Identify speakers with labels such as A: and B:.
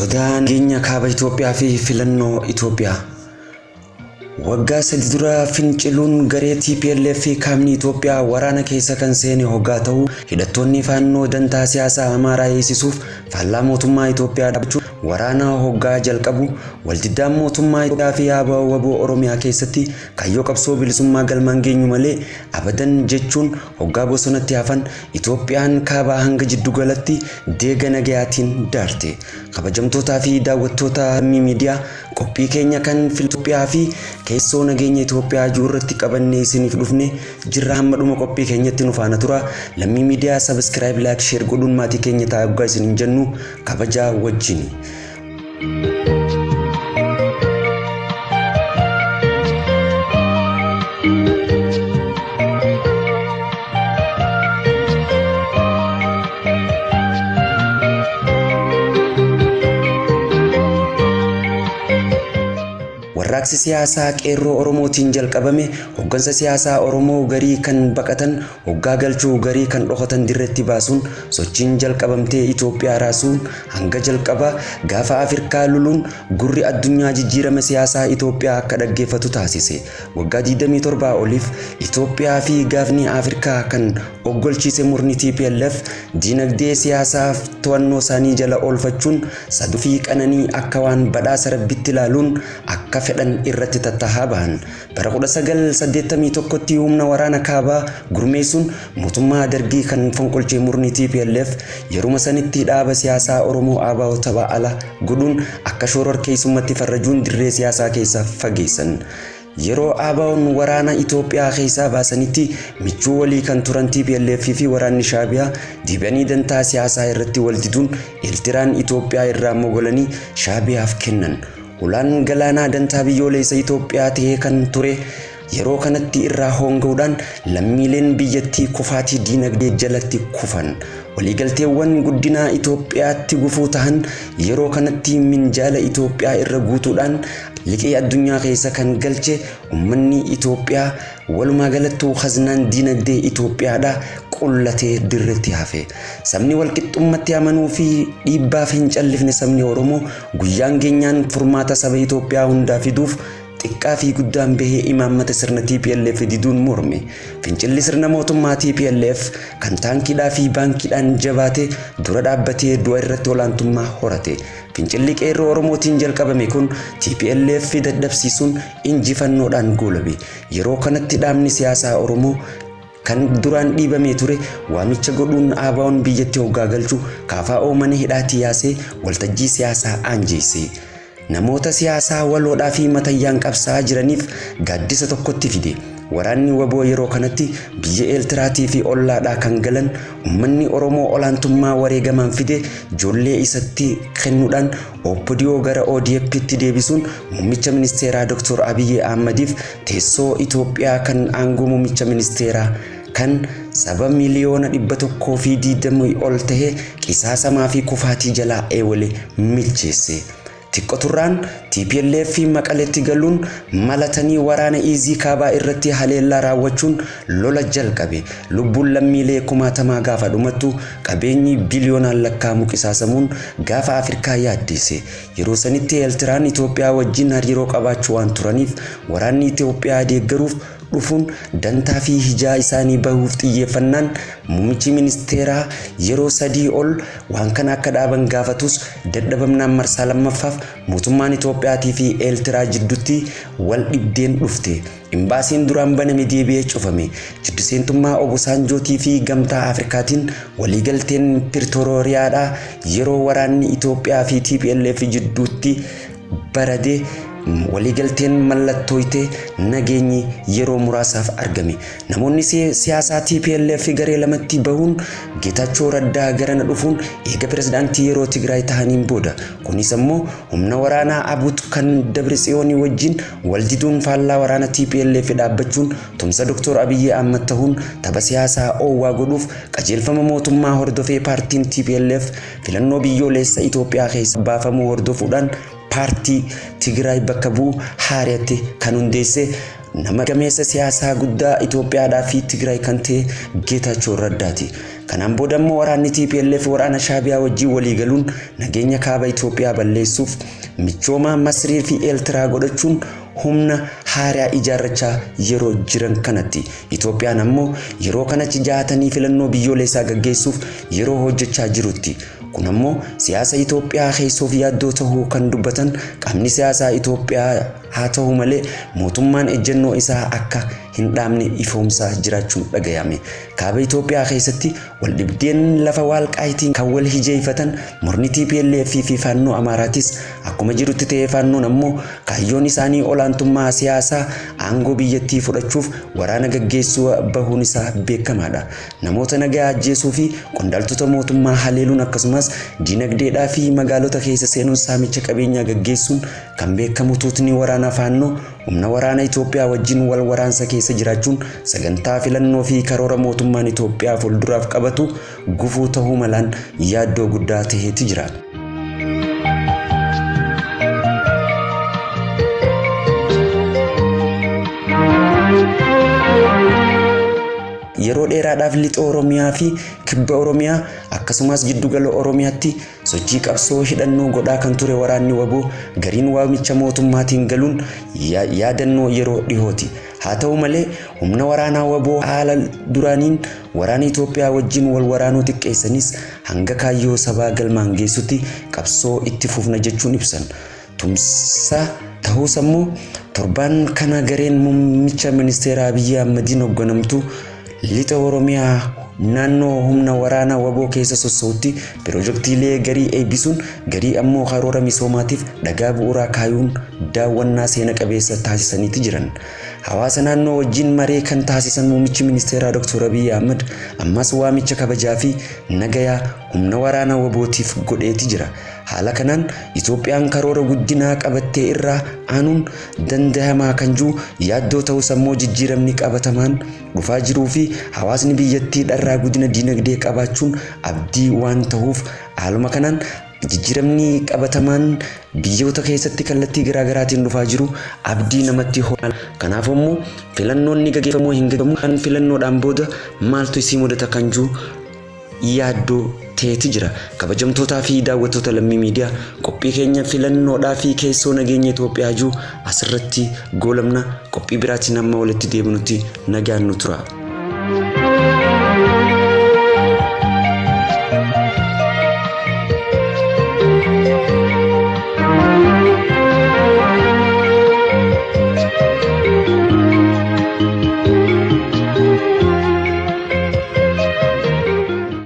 A: Sodaan geenya kaaba Itoophiyaa fi filannoo Itoophiyaa. Waggaa sadii dura finciluun garee TPLF fi kaabinii Itoophiyaa waraana keessa kan seene hoggaa ta'u hidhattoonni faannoo dantaa siyaasaa Amaaraa eegsisuuf faallaa mootummaa Itoophiyaa dhaabachuun waraana hoggaa jalqabu waldiddaan mootummaa Itoophiyaa fi ABO Oromiyaa keessatti kaayyoo qabsoo bilisummaa galmaan geenyu malee abadan jechuun hoggaa bosonatti hafan Itoophiyaan kaabaa hanga jiddu galatti deega nagayaatiin daarte. Kabajamtootaa fi daawwattoota miidiyaa qophii keenya kan Itoophiyaa fi keessoo nageenya Itoophiyaa irratti qabannee isiniif dhufne jirra. Hamma dhuma qophii keenyatti nu faana tura. Lammii miidiyaa subscribe, like, share godhuun maatii keenya taa'aa isiniin jennu kabajaa wajjin. Warraaqsi siyaasaa qeerroo Oromootiin jalqabame hoggansa siyaasaa Oromoo garii kan baqatan hoggaa galchuu garii kan dhokatan dirreetti baasuun sochiin jalqabamtee Itoophiyaa raasuun hanga jalqaba gaafa Afrikaa luluun gurri addunyaa jijjiirama siyaasaa Itoophiyaa akka dhaggeeffatu taasise. Waggaa 27 oliif Itoophiyaa fi gaafni Afrikaa kan oggolchiise murni TPLF diinagdee siyaasaa to'annoo isaanii jala oolfachuun saduu fi qananii akka waan badhaasa rabbitti ilaaluun akka fedhan irratti tattahaa bahan. Bara 1981tti humna waraana kaabaa gurmeessuun mootummaa dargii kan fonqolchee murni TPLF yeruma sanitti dhaaba siyaasaa Oromoo ABO taphaa ala godhuun akka shororkeessummaatti farrajuun dirree siyaasaa keessaa fageessan. Yeroo ABO'n waraana Itoophiyaa keessaa baasanitti michuu walii kan turan TPLF fi waraanni Shaabiyaa dibanii dantaa siyaasaa irratti waldiduun Eertiraan Itoophiyaa irraa mogolanii Shaabiyaaf kennan. Ulaan galaanaa dantaa biyyoolessa Itoophiyaa ta'ee kan ture yeroo kanatti irraa hongaudhaan lammiileen biyyattii kufaatii diinagdee jalatti kufan. Waliigalteewwan guddinaa Itoophiyaatti gufuu ta'an yeroo kanatti minjaala Itoophiyaa irra guutuudhaan liqii addunyaa keessa kan galche ummanni Itoophiyaa walumaa galatti khaznaan diinagdee Itoophiyaadha qullatee dirreetti hafe. Sabni walqixxummatti amanuu fi dhiibbaaf hin callifne sabni Oromoo guyyaan geenyaan furmaata saba Itoophiyaa hundaa fiduuf xiqqaa fi guddaan bahee imaammata sirna TPLF diduun morme. Fincilli sirna mootummaa TPLF kan taankiidhaa fi baankiidhaan jabaate dura dhaabbatee du'a irratti olaantummaa horate. Fincilli qeerroo Oromootiin jalqabame kun TPLF dadhabsiisuun injifannoodhaan goolabe. Yeroo kanatti dhaabni siyaasaa Oromoo kan duraan dhiibamee ture waamicha godhuun ABO'n biyyatti hoggaa galchu KFO mana hidhaatii yaasee waltajjii siyaasaa aanjeesse. Namoota siyaasaa waloodhaa fi matayyaan qabsaa jiraniif gaaddisa tokkotti fide. Waraanni WBO yeroo kanatti biyya Eertiraatii fi ollaadhaa kan galan ummanni Oromoo olaantummaa wareegamaan fide ijoollee isatti kennuudhaan OPDO gara ODP'tti deebisuun muummicha ministeeraa Dr. Abiy Ahmediif teessoo Itoophiyaa kan aangoo muummicha ministeeraa kan saba miliyoona 120 ol ta'e qisaasamaa fi kufaatii jalaa eewale milcheesse. Xiqqooturraan TPLF fi Maqaleetti galuun malatanii waraana Izii kaabaa irratti haleellaa raawwachuun lola jalqabe. Lubbuun lammiilee kumaatamaa gaafa dhumattu qabeenyi biliyoonaan lakkaa'amu qisaasamuun gaafa Afrikaa yaaddesse. Yeroo sanitti Eertiraan Itoophiyaa wajjin hariiroo qabaachuu waan turaniif waraanni Itoophiyaa deeggaruuf dhufuun dantaa fi hijaa isaanii bahuuf xiyyeeffannaan muummichi ministeeraa yeroo sadii ol waan kana akka dhaaban gaafatus dadhabamnaan marsaa lammaffaaf mootummaan Itoophiyaatii fi Eertiraa jidduutti wal dhibdeen dhufte. Imbaasiin duraan baname deebi'ee cufame. Jiddu seentummaa Obasanjootii fi gamtaa Afrikaatiin waliigalteen Piretooriyaadhaa yeroo waraanni Itoophiyaa fi TPLF jidduutti baradee waliigalteen mallattooyte nageenyi yeroo muraasaaf argame. Namoonni siyaasaa TPLF garee lamatti bahuun Geetaachoo Raddaa garana dhufuun eega pirezidaantii yeroo Tigraay tahaniin booda. Kunis immoo humna waraanaa Abut kan Dabratsiyoon wajjin waldiduun faallaa waraana TPLF dhaabbachuun tumsa Dr. Abiy Ahmed ta'uun tapha siyaasaa oowwaa godhuuf qajeelfama mootummaa hordofee paartiin TPLF filannoo biyyoolessa Itoophiyaa keessa baafamuu hordofuudhaan paartii Tigraay bakka bu'u Haariyaatti kan hundeesse nama gameessa siyaasaa guddaa Itoophiyaadhaa fi Tigraay kan ta'e Geetaachoo Raddaati. Kanaan booda immoo waraanni TPLF waraana Shaabiyaa wajjin walii galuun nageenya kaaba Itoophiyaa balleessuuf michooma Masrii fi Eertiraa godhachuun humna haaraa ijaarrachaa yeroo jiran kanatti Itoophiyaan ammoo yeroo kanatti jaatanii filannoo biyyoolessaa gaggeessuuf yeroo hojjechaa jirutti. Kun ammoo siyaasa Itoophiyaa keessoof yaaddoo ta'uu kan dubbatan qaamni siyaasaa Itoophiyaa haa ta'u malee mootummaan ejjennoo isaa akka hin dhaabne ifoomsaa jiraachuun dhagayame. Kaaba Itoophiyaa keessatti wal dhibdeen lafa Walqaayitiin kan wal hijeeffatan morni TPLF fi Faannoo Amaaraatis akkuma jirutti ta'ee Faannoon ammoo kaayyoon isaanii olaantummaa siyaasaa aangoo biyyattii fudhachuuf waraana gaggeessuu bahuun isaa beekamaadha. Namoota nagaa ajjeesuu fi qondaaltota mootummaa haleeluun akkasumas dinagdeedhaa fi magaalota keessa seenuun saamicha qabeenyaa gaggeessuun kan beekamu tuutni waraana Faannoo humna waraana Itoophiyaa wajjin wal waraansa keessa jiraachuun sagantaa filannoo fi karoora mootummaan Itoophiyaa fuulduraaf qabatu gufuu ta'uu malaan yaaddoo guddaa ta'eeti jira. Yeroo dheeraadhaaf lixa Oromiyaa fi kibba Oromiyaa akkasumas giddugala Oromiyaatti sochii qabsoo hidhannoo godhaa kan ture waraanni waboo gariin waamicha mootummaatiin galuun yaadannoo yeroo dhihooti. Haa ta'u malee humna waraanaa waboo haala duraaniin waraana Itoophiyaa wajjin wal waraanuu xiqqeessanis hanga kaayyoo sabaa galmaan geessutti qabsoo itti fufna jechuun ibsan. Tumsa ta'us ammoo torban kana gareen muummicha ministeera Abiyyi Ahmediin hoogganamtu lixa Oromiyaa naannoo humna waraana waboo keessa sossootti piroojeektiilee garii eebbisuun garii ammoo karoora misoomaatiif dhagaa bu'uuraa kaayuun daawwannaa seena qabeessa taasisaniiti jiran. Hawaasa naannoo wajjin maree kan taasisan muummichi ministeeraa Dr. Abiyyi Ahmed ammas waamicha kabajaa fi nagayaa humna waraana wabootiif godheeti jira. Haala kanaan Itoophiyaan karoora guddinaa qabattee irraa aanuun danda'amaa kan jiru yaaddoo ta'us ammoo jijjiiramni qabatamaan dhufaa jiruu fi hawaasni biyyattii dharraa guddina dinagdee qabaachuun abdii waan ta'uuf haaluma kanaan jijjiiramni qabatamaan biyyoota keessatti kallattii garaagaraatiin dhufaa jiru abdii namatti ho'a. Kanaaf immoo filannoonni gaggeeffamuu hin gaggeeffamu kan filannoodhaan booda maaltu isii mudata kan jiru yaaddoo ta'eeti jira. Kabajamtootaa fi daawwattoota Lammii Miidiyaa qophii keenya filannoodhaa fi keessoo nageenya Itoophiyaa jiru asirratti goolabna. Qophii biraatiin amma walitti deebinutti nagaan nu tura.